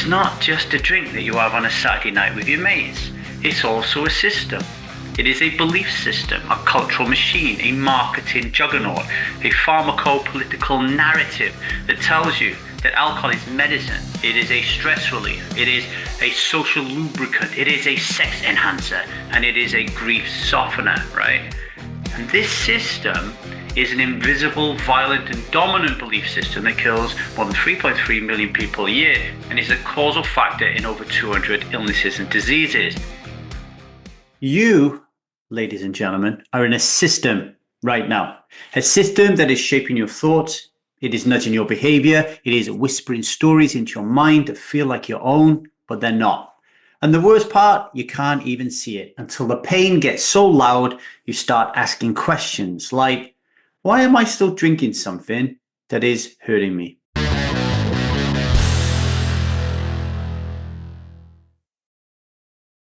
It's not just a drink that you have on a Saturday night with your mates. It's also a system. It is a belief system, a cultural machine, a marketing juggernaut, a pharmaco-political narrative that tells you that alcohol is medicine, it is a stress relief, it is a social lubricant, it is a sex enhancer, and it is a grief softener, right? And this system is an invisible, violent, and dominant belief system that kills more than 3.3 million people a year and is a causal factor in over 200 illnesses and diseases. You, ladies and gentlemen, are in a system right now. A system that is shaping your thoughts, it is nudging your behavior, it is whispering stories into your mind that feel like your own, but they're not. And the worst part, you can't even see it until the pain gets so loud, you start asking questions like, why am I still drinking something that is hurting me?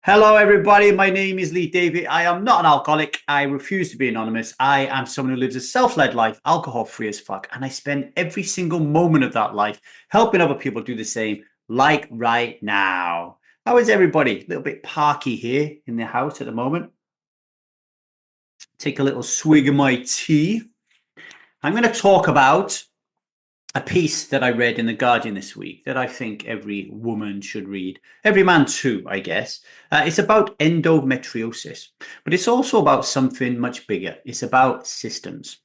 Hello, everybody. My name is Davy. I am not an alcoholic. I refuse to be anonymous. I am someone who lives a self-led life, alcohol-free as fuck. And I spend every single moment of that life helping other people do the same, like right now. How is everybody? A little bit parky here in the house at the moment. Take a little swig of my tea. I'm going to talk about a piece that I read in The Guardian this week that I think every woman should read. Every man too, I guess. It's about endometriosis, but it's also about something much bigger. It's about systems.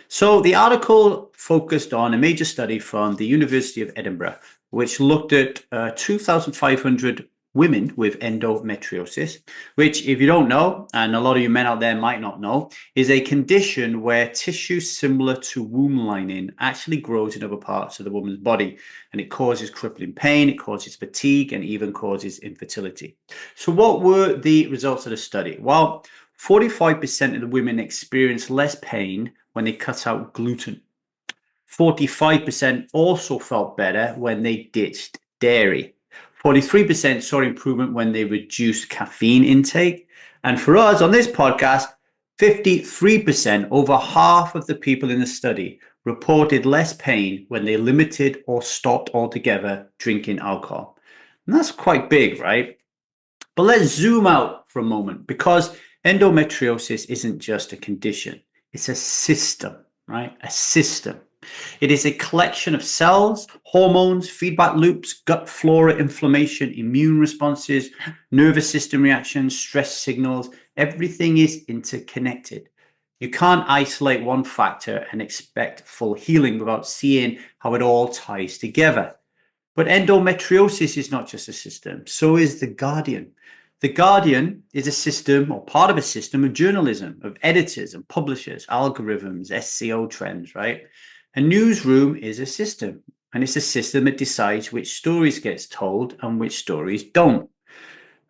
So the article focused on a major study from the University of Edinburgh, which looked at 2,500 women with endometriosis, which, if you don't know, and a lot of you men out there might not know, is a condition where tissue similar to womb lining actually grows in other parts of the woman's body, and it causes crippling pain, it causes fatigue, and even causes infertility. So what were the results of the study? Well, 45% of the women experienced less pain when they cut out gluten. 45% also felt better when they ditched dairy. 43% saw improvement when they reduced caffeine intake. And for us on this podcast, 53%, over half of the people in the study, reported less pain when they limited or stopped altogether drinking alcohol. And that's quite big, right? But let's zoom out for a moment, because endometriosis isn't just a condition, it's a system, right? A system. It is a collection of cells, hormones, feedback loops, gut flora, inflammation, immune responses, nervous system reactions, stress signals. Everything is interconnected. You can't isolate one factor and expect full healing without seeing how it all ties together. But endometriosis is not just a system, so is The Guardian. The Guardian is a system, or part of a system, of journalism, of editors and publishers, algorithms, SEO trends, right? A newsroom is a system, and it's a system that decides which stories gets told and which stories don't.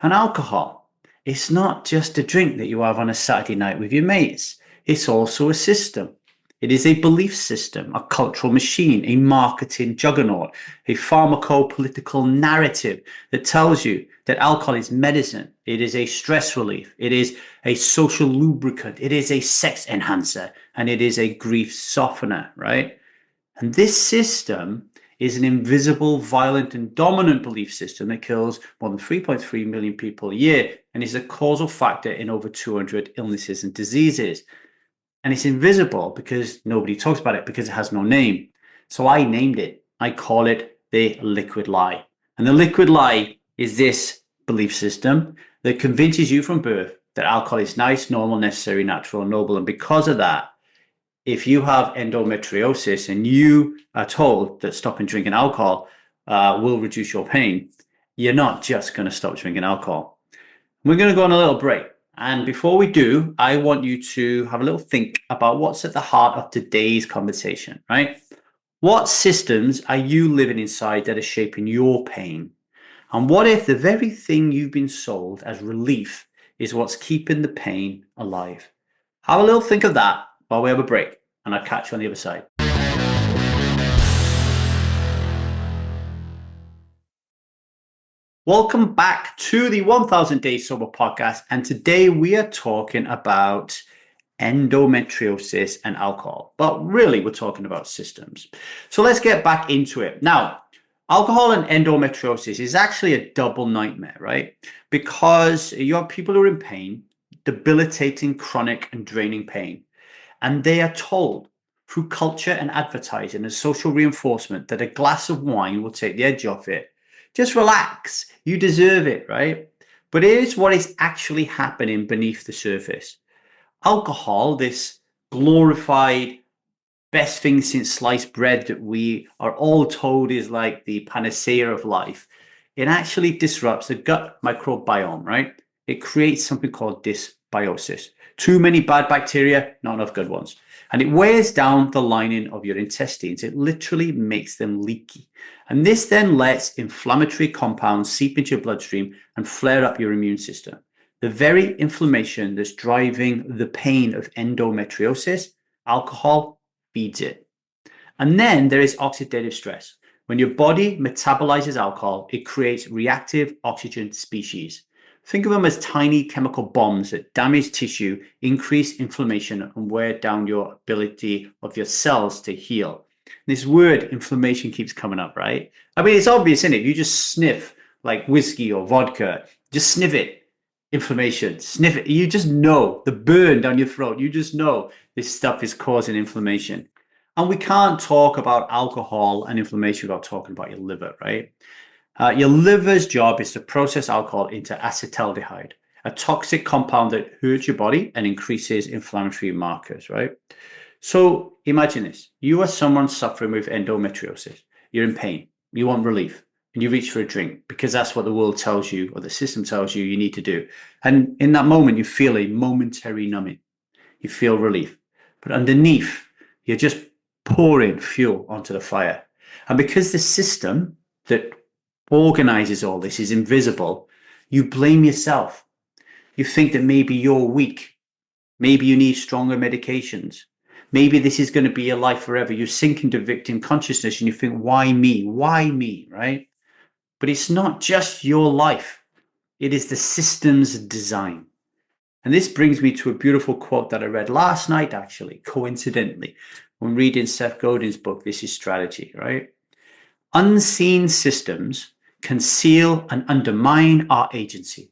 And alcohol, it's not just a drink that you have on a Saturday night with your mates. It's also a system. It is a belief system, a cultural machine, a marketing juggernaut, a pharmaco-political narrative that tells you that alcohol is medicine, it is a stress relief, it is a social lubricant, it is a sex enhancer, and it is a grief softener, right? And this system is an invisible, violent, and dominant belief system that kills more than 3.3 million people a year and is a causal factor in over 200 illnesses and diseases. And it's invisible because nobody talks about it, because it has no name. So I named it. I call it the liquid lie. And the liquid lie is this belief system that convinces you from birth that alcohol is nice, normal, necessary, natural, and noble. And because of that, if you have endometriosis and you are told that stopping drinking alcohol will reduce your pain, you're not just going to stop drinking alcohol. We're going to go on a little break. And before we do, I want you to have a little think about what's at the heart of today's conversation, right? What systems are you living inside that are shaping your pain? And what if the very thing you've been sold as relief is what's keeping the pain alive? Have a little think of that while we have a break, and I'll catch you on the other side. Welcome back to the 1000 Days Sober podcast, and today we are talking about endometriosis and alcohol, but really we're talking about systems. So let's get back into it. Now, Alcohol and endometriosis is actually a double nightmare, right? Because you have people who are in pain, debilitating, chronic, and draining pain. And they are told through culture and advertising and social reinforcement that a glass of wine will take the edge off it. Just relax. You deserve it, right? But here's what is actually happening beneath the surface. Alcohol, this glorified best thing since sliced bread that we are all told is like the panacea of life, it actually disrupts the gut microbiome, right? It creates something called dysbiosis. Too many bad bacteria, not enough good ones. And it wears down the lining of your intestines. It literally makes them leaky. And this then lets inflammatory compounds seep into your bloodstream and flare up your immune system. The very inflammation that's driving the pain of endometriosis, alcohol feeds it. And then there is oxidative stress. When your body metabolizes alcohol, it creates reactive oxygen species. Think of them as tiny chemical bombs that damage tissue, increase inflammation, and wear down your ability of your cells to heal. This word inflammation keeps coming up, right? I mean, it's obvious, isn't it? You just sniff like whiskey or vodka, just sniff it. Inflammation, sniff it. You just know the burn down your throat. You just know this stuff is causing inflammation. And we can't talk about alcohol and inflammation without talking about your liver, right? Your liver's job is to process alcohol into acetaldehyde, a toxic compound that hurts your body and increases inflammatory markers, right? So imagine this. You are someone suffering with endometriosis. You're in pain. You want relief. And you reach for a drink because that's what the world tells you or the system tells you you need to do. And in that moment, you feel a momentary numbing. You feel relief. But underneath, you're just pouring fuel onto the fire. And because the system that organizes all this is invisible, you blame yourself. You think that maybe you're weak. Maybe you need stronger medications. Maybe this is going to be your life forever. You sink into victim consciousness and you think, why me? Why me? Right? But it's not just your life. It is the system's design. And this brings me to a beautiful quote that I read last night, actually, coincidentally, when reading Seth Godin's book, This is Strategy, right? Unseen systems conceal and undermine our agency.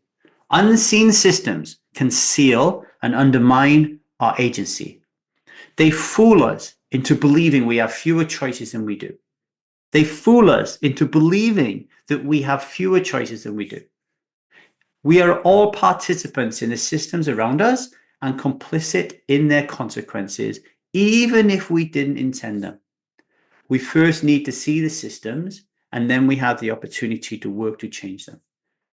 Unseen systems conceal and undermine our agency. They fool us into believing we have fewer choices than we do. They fool us into believing that we have fewer choices than we do. We are all participants in the systems around us and complicit in their consequences, even if we didn't intend them. We first need to see the systems, and then we have the opportunity to work to change them.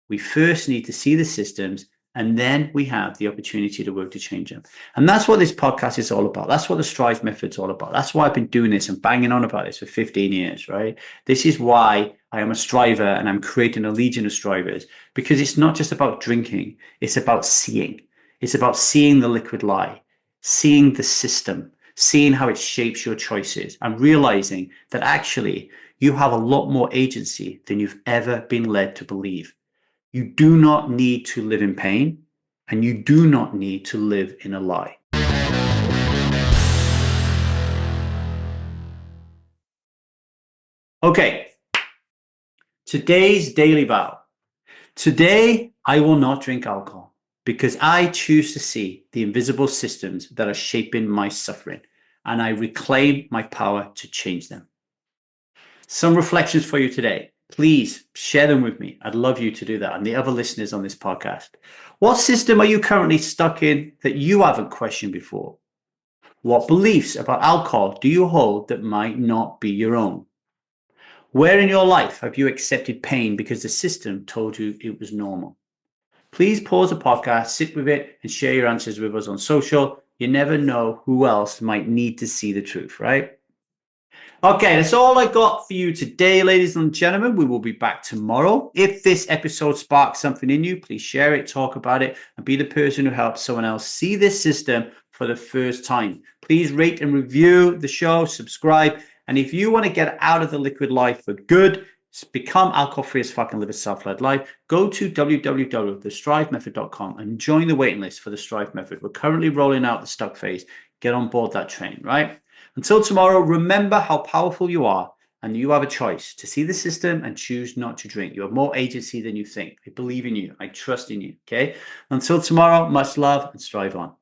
We first need to see the systems, and then we have the opportunity to work to change them. And that's what this podcast is all about. That's what the Strive Method's all about. That's why I've been doing this and banging on about this for 15 years, right? This is why I am a striver and I'm creating a legion of strivers, because it's not just about drinking. It's about seeing. It's about seeing the liquid lie, seeing the system, seeing how it shapes your choices, and realizing that actually you have a lot more agency than you've ever been led to believe. You do not need to live in pain, and you do not need to live in a lie. Okay, today's daily vow. Today, I will not drink alcohol because I choose to see the invisible systems that are shaping my suffering, and I reclaim my power to change them. Some reflections for you today. Please share them with me. I'd love you to do that and the other listeners on this podcast. What system are you currently stuck in that you haven't questioned before? What beliefs about alcohol do you hold that might not be your own? Where in your life have you accepted pain because the system told you it was normal? Please pause the podcast, sit with it, and share your answers with us on social. You never know who else might need to see the truth, right? Okay, that's all I got for you today, ladies and gentlemen. We will be back tomorrow. If this episode sparks something in you, please share it, talk about it, and be the person who helps someone else see this system for the first time. Please rate and review the show, subscribe, and if you want to get out of the liquid life for good, become alcohol-free as fuck and live a self-led life, go to www.thestrivemethod.com and join the waiting list for the Strive Method. We're currently rolling out the stuck phase. Get on board that train, right? Until tomorrow, remember how powerful you are And you have a choice to see the system and choose not to drink. You have more agency than you think. I believe in you. I trust in you. Okay. Until tomorrow, much love and strive on.